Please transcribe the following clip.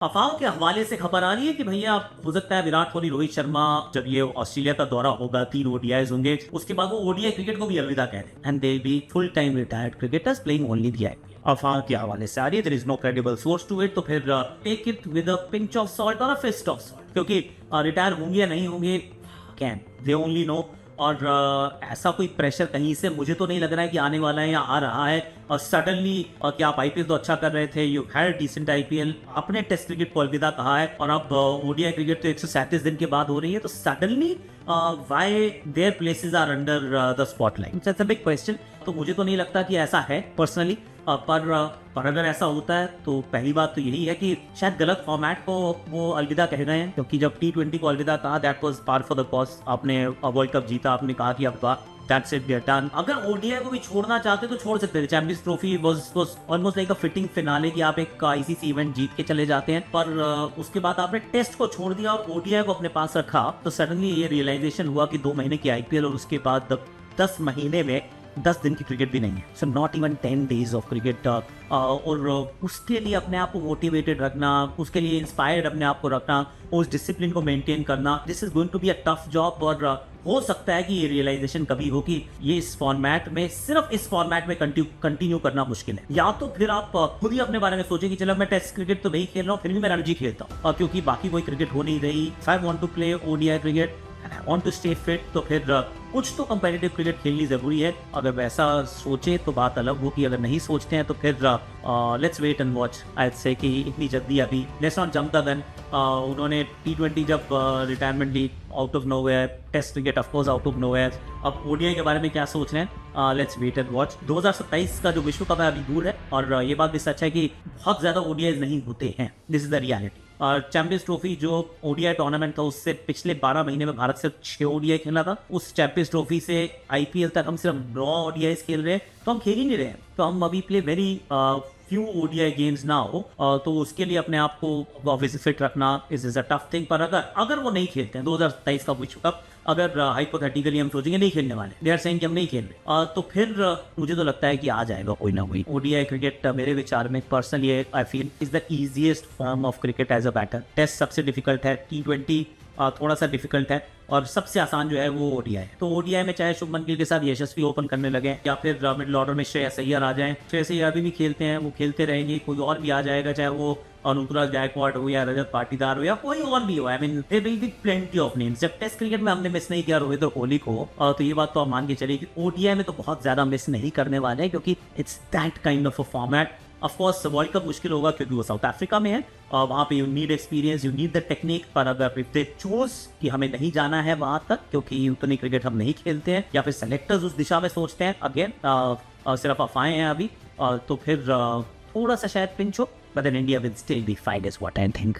अफवाहों के हवाले से खबर आ रही है कि भैया हो सकता है विराट कोहली, रोहित शर्मा जब ये ऑस्ट्रेलिया का दौरा होगा, 3 ओडीआईज होंगे, उसके बाद वो ओडीआई क्रिकेट को भी अलविदा कह दें and they be full time retired cricketers playing only the IPL. अफवाह के हवाले से आ रही है, there is no credible source to it, तो फिर take it with a pinch of salt और अ फिस्ट ऑफ सॉल्ट, क्योंकि रिटायर होंगे या नहीं होंगे कैन दे ओनली नो। और ऐसा कोई प्रेशर कहीं से मुझे तो नहीं लग रहा है कि आने वाला है या आ रहा है। और सडनली कि आप आईपीएल तो अच्छा कर रहे थे, यू हैड डिसेंट आईपीएल, अपने टेस्ट क्रिकेट को अलविदा कहा है और अब ओडीआई क्रिकेट तो 137 दिन के बाद हो रही है, तो suddenly why their places are under the spotlight, it's a big question. तो मुझे तो नहीं लगता कि ऐसा है पर्सनली, पर अगर ऐसा होता है तो पहली बात तो यही है कि शायद गलत फॉर्मेट को वो अलविदा कह रहे हैं, क्योंकि जब T20 को अलविदा कहा that was par for the course. आपने वर्ल्ड कप जीता, आपने कहा कि अब that's it, we are done. अगर ओडीआई को भी छोड़ना चाहते तो छोड़ सकते थे। Champions trophy was almost like a fitting finale कि आप एक आईसीसी इवेंट जीत के चले जाते हैं, पर उसके बाद आपने टेस्ट को छोड़ दिया और ओडीआई को अपने पास रखा, तो सडनली ये रियलाइजेशन हुआ कि 2 महीने की आईपीएल और उसके बाद 10 महीने में 10 दिन की क्रिकेट भी नहीं है, so not even 10 days of cricket. और उसके लिए अपने आप को मोटिवेटेड रखना, उसके लिए इंस्पायर्ड अपने आप को रखना, उस डिसिप्लिन को मेंटेन करना, this is going to be a tough job. और हो सकता है कि ये रियलाइजेशन कभी हो कि ये इस फॉर्मेट में, सिर्फ इस फॉर्मेट में कंटिन्यू करना मुश्किल है, या तो फिर आप खुद ही अपने बारे में सोचें कि चलो मैं टेस्ट क्रिकेट तो नहीं खेल रहा हूँ, फिर भी मैं रणजी खेलता हूँ, क्योंकि बाकी कोई क्रिकेट हो नहीं रही। I want to play ODI cricket and I want to stay fit, तो फिर कुछ तो कंपेटिटिव क्रिकेट खेलनी जरूरी है। अगर वैसा सोचे तो बात अलग हो, कि अगर नहीं सोचते हैं तो फिर let's wait and watch. I say कि इतनी जल्दी अभी let's not jump the gun. उन्होंने T20 जब रिटायरमेंट ली out of nowhere, test cricket of course out of nowhere, अब ओडीआई के बारे में क्या सोच रहे हैं, लेट्स वेट एंड वॉच। 2027 का जो विश्व कप है अभी दूर है, और ये बात भी सच है कि बहुत ज्यादा ओडीआईज नहीं होते हैं, this is the reality. Champions trophy जो ओडीआई टूर्नामेंट था, उससे पिछले 12 महीने में भारत सिर्फ 6 ओडीआई खेला था। उस चैंपियंस ट्रॉफी से आईपीएल तक हम सिर्फ 9 ओडीआईज खेल रहे हैं, तो हम खेल ही नहीं रहे हैं। तो हम अभी play very few ODI games ना हो, तो उसके लिए अपने आप को ऑब्वियसली फिट रखना इज अ टफ थिंग। पर अगर वो नहीं खेलते हैं 2027 का विश्व कप, अगर हाइपोथेटिकली हम सोचेंगे नहीं खेलने वाले, दे आर सेइंग कि हम नहीं खेल रहे, तो फिर मुझे तो लगता है कि आ जाएगा कोई ना कोई। ओडीआई क्रिकेट मेरे विचार में personally I feel is the easiest form of cricket as a batter. Test सबसे डिफिकल्ट है, T20 थोड़ा सा डिफिकल्ट है, और सबसे आसान जो है वो ओडीआई है। तो ओडीआई में चाहे शुभमन गिल के साथ यशस्वी ओपन करने लगे, या फिर मिडिल ऑर्डर में श्रेयस अय्यर आ जाएं, श्रेयस अय्यर अभी भी खेलते हैं, वो खेलते रहेंगे, कोई और भी आ जाएगा, चाहे वो ऋतुराज गायकवाड हो या रजत पाटीदार हो या कोई और भी हो। I mean there will be plenty of names. जब टेस्ट क्रिकेट में हमने मिस नहीं किया रोहित और कोहली को, तो ये बात तो आप मान के चलिए कि ओडीआई में तो बहुत ज्यादा मिस नहीं करने वाले हैं, क्योंकि it's that kind of a format. Of course world cup मुश्किल होगा क्योंकि वो साउथ अफ्रीका में है, वहाँ पे you need experience, you need the technique. पर अगर इफ दे चूज कि हमें नहीं जाना है वहाँ तक क्योंकि उतनी क्रिकेट हम नहीं खेलते हैं, या फिर सेलेक्टर्स उस दिशा में सोचते हैं, अगेन सिर्फ अफवाहें हैं अभी, तो फिर थोड़ा सा शायद पिंच हो, but then India will still be fine is what I think.